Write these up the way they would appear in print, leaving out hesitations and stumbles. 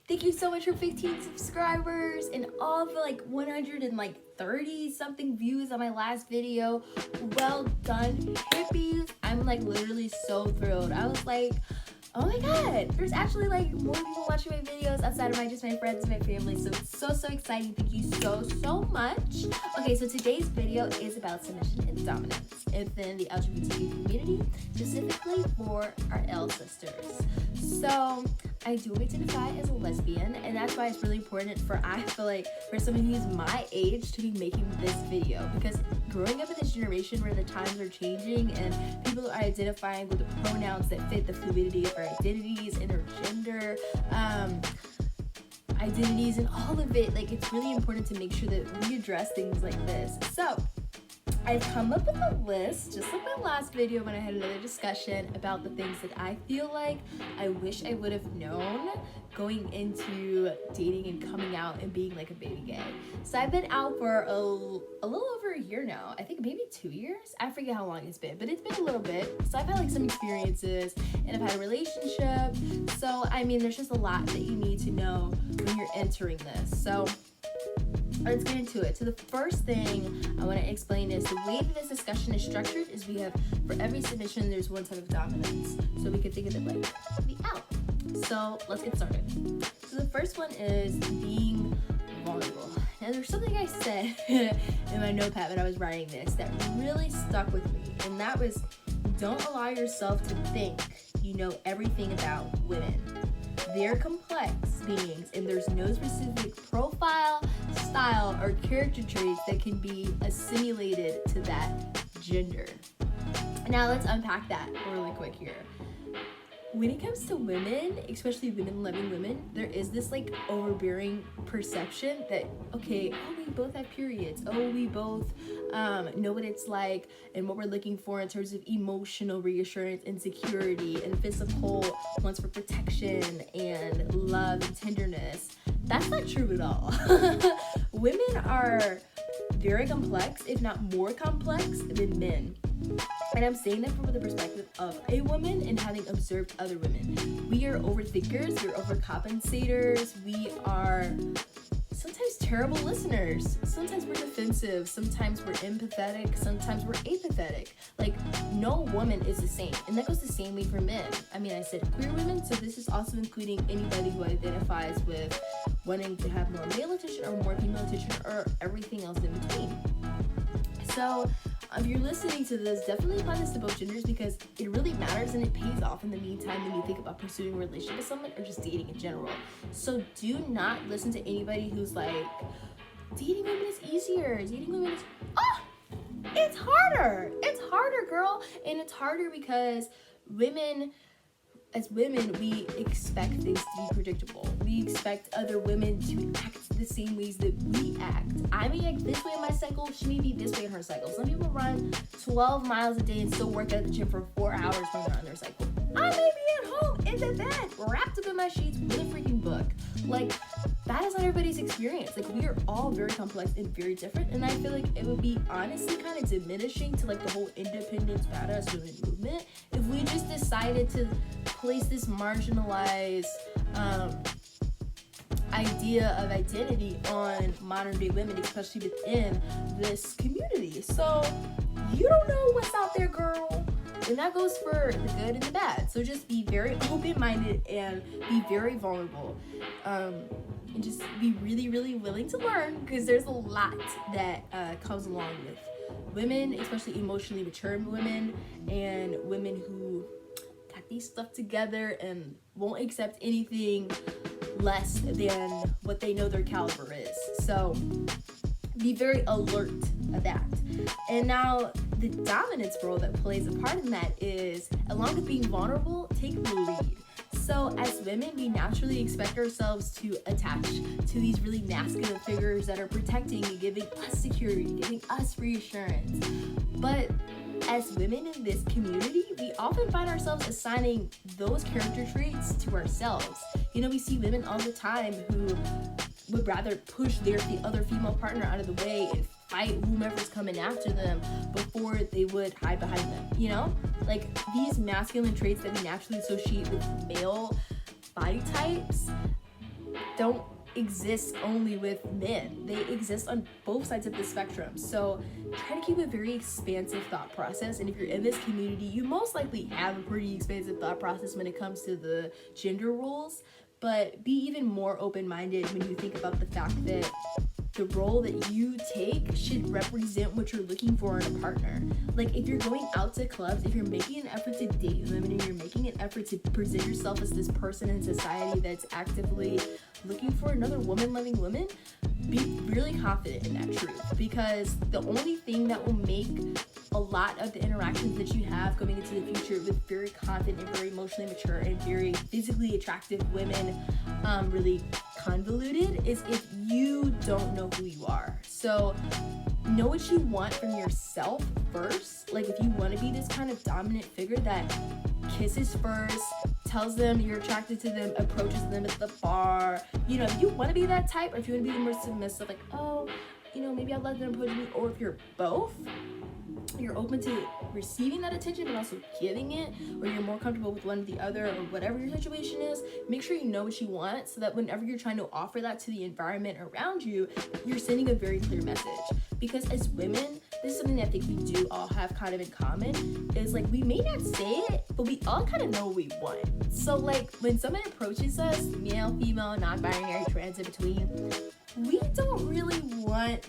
Thank you so much for 15 subscribers and all the 130 something views on my last video. Well done, hippies. I'm literally so thrilled. I was like, oh my god, there's actually more people watching my videos outside of just my friends and my family. So it's so exciting. Thank you so much. Okay, so today's video is about submission and dominance within the LGBTQ community, specifically for our L sisters. So I do identify as a lesbian, and that's why it's really important I feel like for someone who's my age to be making this video, because growing up in this generation where the times are changing and people are identifying with the pronouns that fit the fluidity of our identities and their gender identities and all of it, it's really important to make sure that we address things like this. So I've come up with a list, just like my last video when I had another discussion about the things that I feel like I wish I would have known going into dating and coming out and being a baby gay. So I've been out for a little over a year now. I think maybe 2 years. I forget how long it's been, but it's been a little bit. So I've had some experiences, and I've had a relationship. So I mean, there's just a lot that you need to know when you're entering this. So let's get into it. So the first thing I want to explain is the way that this discussion is structured is we have, for every submission, there's one type of dominance. So we can think of it like the out. So let's get started. So the first one is being vulnerable. Now there's something I said in my notepad when I was writing this that really stuck with me. And that was, don't allow yourself to think you know everything about women. They're complex beings, and there's no specific profile, style, or character traits that can be assimilated to that gender. Now let's unpack that really quick here. When it comes to women, especially women loving women, there is this overbearing perception that, okay, oh, we both have periods. Oh, we both know what it's like and what we're looking for in terms of emotional reassurance and security and physical ones for protection and love and tenderness. That's not true at all. Women are very complex, if not more complex than men. And I'm saying that from the perspective of a woman and having observed other women. We are overthinkers, we're overcompensators, we are sometimes terrible listeners. Sometimes we're defensive, sometimes we're empathetic, sometimes we're apathetic. No woman is the same. And that goes the same way for men. I mean, I said queer women, so this is also including anybody who identifies with wanting to have more male attention or more female attention or everything else in between. So if you're listening to this, definitely apply this to both genders because it really matters and it pays off in the meantime when you think about pursuing a relationship with someone or just dating in general. So do not listen to anybody who's dating women is easier. Dating women is, it's harder. It's harder, girl. And it's harder because as women, we expect things to be predictable. We expect other women to act the same ways that we act. I may act this way in my cycle, she may be this way in her cycle. Some people run 12 miles a day and still work at the gym for 4 hours when they're on their cycle. I may be at home in the bed, wrapped up in my sheets with a freaking book. That is not everybody's experience. We are all very complex and very different, and I feel like it would be honestly kind of diminishing to the whole independence badass women movement if we just decided to place this marginalized idea of identity on modern day women, especially within this community. So you don't know what's out there, girl. And that goes for the good and the bad. So just be very open-minded and be very vulnerable. And just be really willing to learn because there's a lot that comes along with women, especially emotionally mature women and women who got these stuff together and won't accept anything less than what they know their caliber is. So be very alert of that. And now the dominance role that plays a part in that is, along with being vulnerable, take the lead. So as women, we naturally expect ourselves to attach to these really masculine figures that are protecting and giving us security, giving us reassurance. But as women in this community, we often find ourselves assigning those character traits to ourselves. We see women all the time who would rather push the other female partner out of the way and fight whomever's coming after them before they would hide behind them, these masculine traits that we naturally associate with male body types don't exist only with men. They exist on both sides of the spectrum. So try to keep a very expansive thought process. And if you're in this community, you most likely have a pretty expansive thought process when it comes to the gender roles. But be even more open-minded when you think about the fact that the role that you take should represent what you're looking for in a partner. Like, if you're going out to clubs, if you're making an effort to date women, and you're making an effort to present yourself as this person in society that's actively looking for another woman-loving woman, be really confident in that truth, because the only thing that will make a lot of the interactions that you have going into the future with very confident and very emotionally mature and very physically attractive women really convoluted is if you don't know who you are. So know what you want from yourself first. Like, if you want to be this kind of dominant figure that kisses first, tells them you're attracted to them, approaches them at the bar, you know, if you want to be that type, or if you want to be the more submissive, like, oh, you know, maybe I'll let them approach me, or if you're both, you're open to receiving that attention but also giving it, or you're more comfortable with one or the other, or whatever your situation is, make sure you know what you want, so that whenever you're trying to offer that to the environment around you, you're sending a very clear message. Because as women, this is something that I think we do all have kind of in common, is like, we may not say it, but we all kind of know what we want. So like, when someone approaches us, male, female, non-binary, trans, in between, we don't really want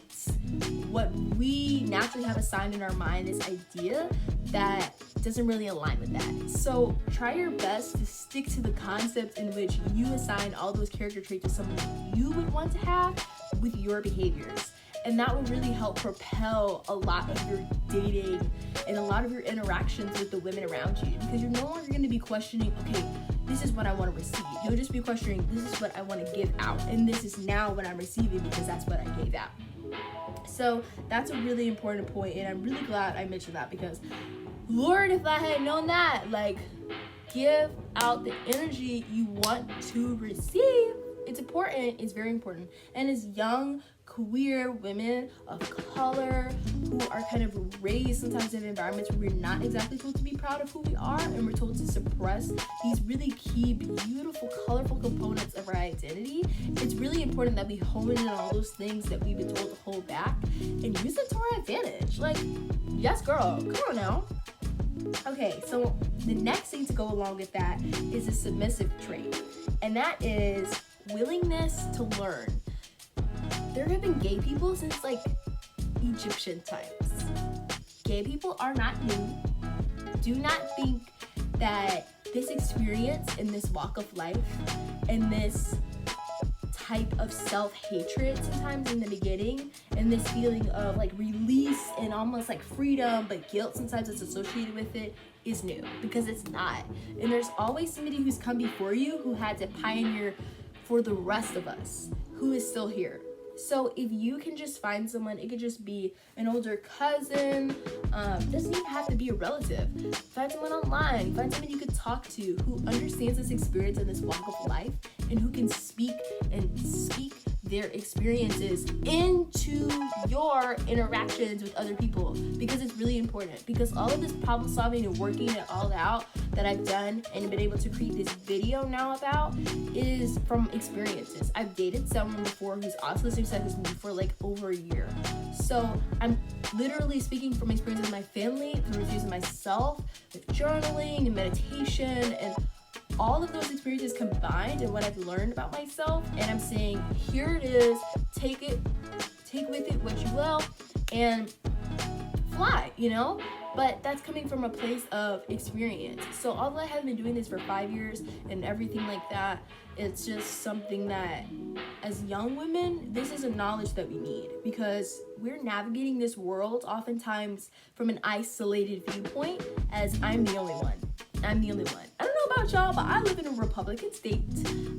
what we naturally have assigned in our mind, this idea that doesn't really align with that. So try your best to stick to the concept in which you assign all those character traits to someone that you would want to have with your behaviors. And that will really help propel a lot of your dating and a lot of your interactions with the women around you, because you're no longer going to be questioning, okay, this is what I want to receive. You'll just be questioning, this is what I want to give out, and this is now what I'm receiving because that's what I gave out. So that's a really important point, and I'm really glad I mentioned that, because Lord, if I had known that, like, give out the energy you want to receive. It's important. It's very important. And as young queer women of color who are kind of raised sometimes in environments where we're not exactly told to be proud of who we are, and we're told to suppress these really key, beautiful, colorful components of our identity, it's really important that we hone in on all those things that we've been told to hold back and use it to our advantage. Like, yes, girl, come on now. Okay, so the next thing to go along with that is a submissive trait, and that is willingness to learn. There have been gay people since like Egyptian times. Gay people are not new. Do not think that this experience and this walk of life and this type of self-hatred sometimes in the beginning, and this feeling of like release and almost like freedom but guilt sometimes that's associated with it, is new, because it's not. And there's always somebody who's come before you who had to pioneer for the rest of us who is still here. So if you can just find someone, it could just be an older cousin, doesn't even have to be a relative. Find someone online, find someone you could talk to who understands this experience and this walk of life, and who can speak their experiences into your interactions with other people, because it's really important. Because all of this problem solving and working it all out that I've done and been able to create this video now about is from experiences. I've dated someone before who's also the same sex as me for like over a year. So I'm literally speaking from experience with my family, through reviews of myself, with journaling and meditation, and all of those experiences combined and what I've learned about myself. And I'm saying, here it is, take with it what you will, and fly, you know? But that's coming from a place of experience. So although I haven't been doing this for 5 years and everything like that, it's just something that as young women, this is a knowledge that we need, because we're navigating this world oftentimes from an isolated viewpoint, as I'm the only one. I'm the only one. I don't know about y'all, but I live in a Republican state.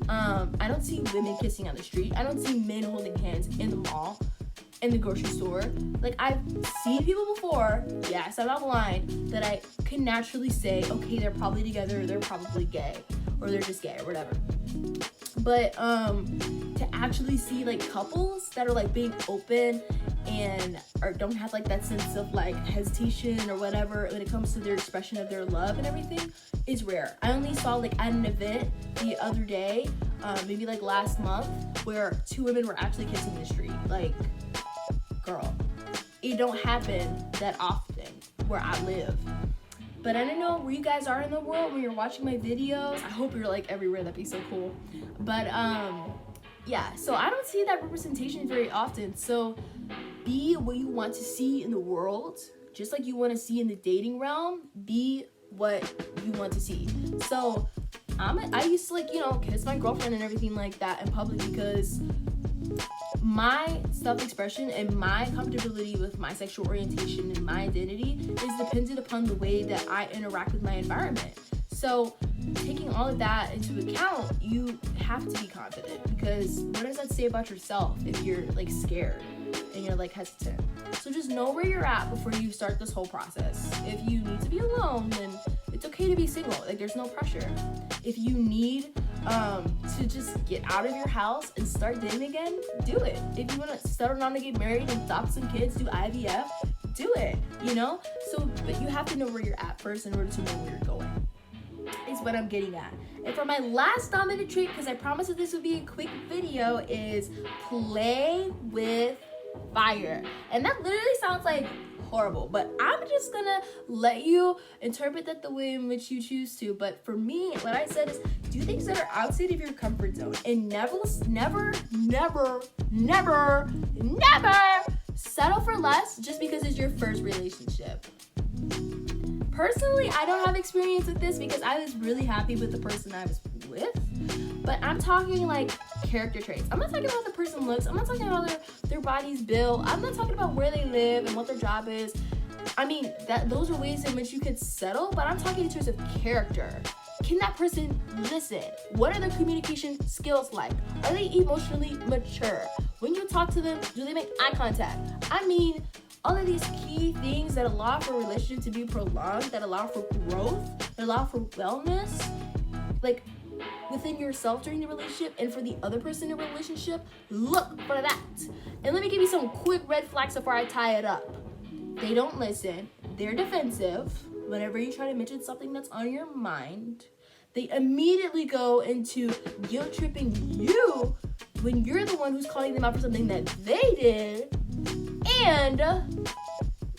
I don't see women kissing on the street. I don't see men holding hands in the mall. in the grocery store. Like, I've seen people before, yes, I'm not lying, that I can naturally say, okay, they're probably together, they're probably gay, or they're just gay, or whatever. But to actually see like couples that are like being open and or don't have like that sense of like hesitation or whatever when it comes to their expression of their love and everything is rare. I only saw like at an event the other day, maybe like last month, where two women were actually kissing in the street. Like, girl, it don't happen that often where I live. But I don't know where you guys are in the world when you're watching my videos. I hope you're like everywhere. That'd be so cool. But yeah, so I don't see that representation very often. So be what you want to see in the world, just like you want to see in the dating realm. Be what you want to see. So I used to like, you know, kiss my girlfriend and everything like that in public because my self-expression and my comfortability with my sexual orientation and my identity is dependent upon the way that I interact with my environment. So taking all of that into account, you have to be confident, because what does that say about yourself if you're like scared and you're like hesitant? So just know where you're at before you start this whole process. If you need to be alone, then it's okay to be single. Like, there's no pressure. If you need to just get out of your house and start dating again, do it. If you want to settle down to get married and adopt some kids, do IVF, do it, you know? So, but you have to know where you're at first in order to know where you're going, is what I'm getting at. And for my last dominant trait, because I promised that this would be a quick video, is play with fire. And that literally sounds like horrible, but I'm just gonna let you interpret that the way in which you choose to. But for me, what I said is do things that are outside of your comfort zone, and never settle for less just because it's your first relationship. Personally, I don't have experience with this because I was really happy with the person I was with, but I'm talking like character traits. I'm not talking about the person looks. I'm not talking about their body's built. I'm not talking about where they live and what their job is. I mean, those are ways in which you could settle, but I'm talking in terms of character. Can that person listen? What are their communication skills like? Are they emotionally mature? When you talk to them, do they make eye contact? I mean, all of these key things that allow for a relationship to be prolonged, that allow for growth, that allow for wellness, like within yourself during the relationship and for the other person in the relationship, look for that. And let me give you some quick red flags before I tie it up. They don't listen. They're defensive. Whenever you try to mention something that's on your mind, they immediately go into guilt tripping you when you're the one who's calling them out for something that they did. And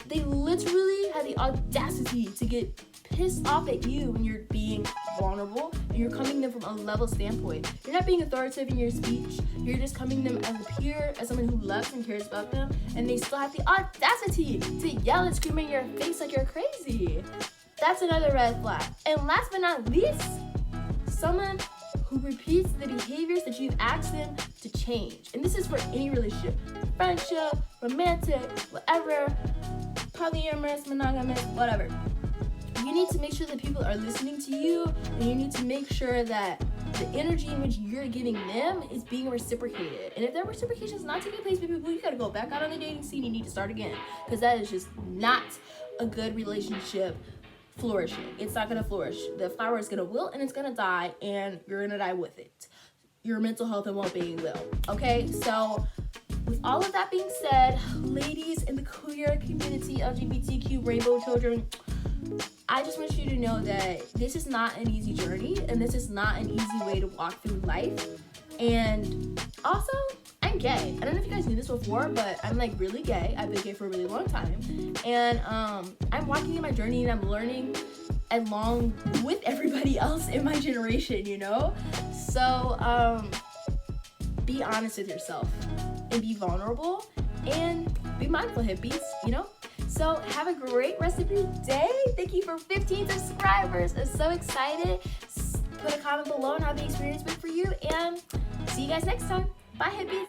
they literally have the audacity to get pissed off at you when you're being vulnerable and you're coming to them from a level standpoint. You're not being authoritative in your speech. You're just coming to them as a peer, as someone who loves and cares about them, and they still have the audacity to yell and scream in your face like you're crazy. That's another red flag. And last but not least, someone who repeats the behaviors that you've asked them to change. And this is for any relationship, friendship, romantic, whatever, polyamorous, monogamous, whatever. You need to make sure that people are listening to you, and you need to make sure that the energy in which you're giving them is being reciprocated. And if that reciprocation is not taking place, people, you gotta go back out on the dating scene. You need to start again, because that is just not a good relationship flourishing. It's not gonna flourish. The flower is gonna wilt and it's gonna die, and you're gonna die with it. Your mental health and well-being will. Okay, so with all of that being said, ladies in the queer community, LGBTQ, rainbow children, I just want you to know that this is not an easy journey, and this is not an easy way to walk through life. And also, I'm gay. I don't know if you guys knew this before, but I'm like really gay. I've been gay for a really long time. And I'm walking in my journey, and I'm learning along with everybody else in my generation, you know? So be honest with yourself and be vulnerable and be mindful, hippies, you know? So have a great rest of your day. Thank you for 15 subscribers. I'm so excited. Put a comment below on how the experience went for you, and see you guys next time. Bye, hippies.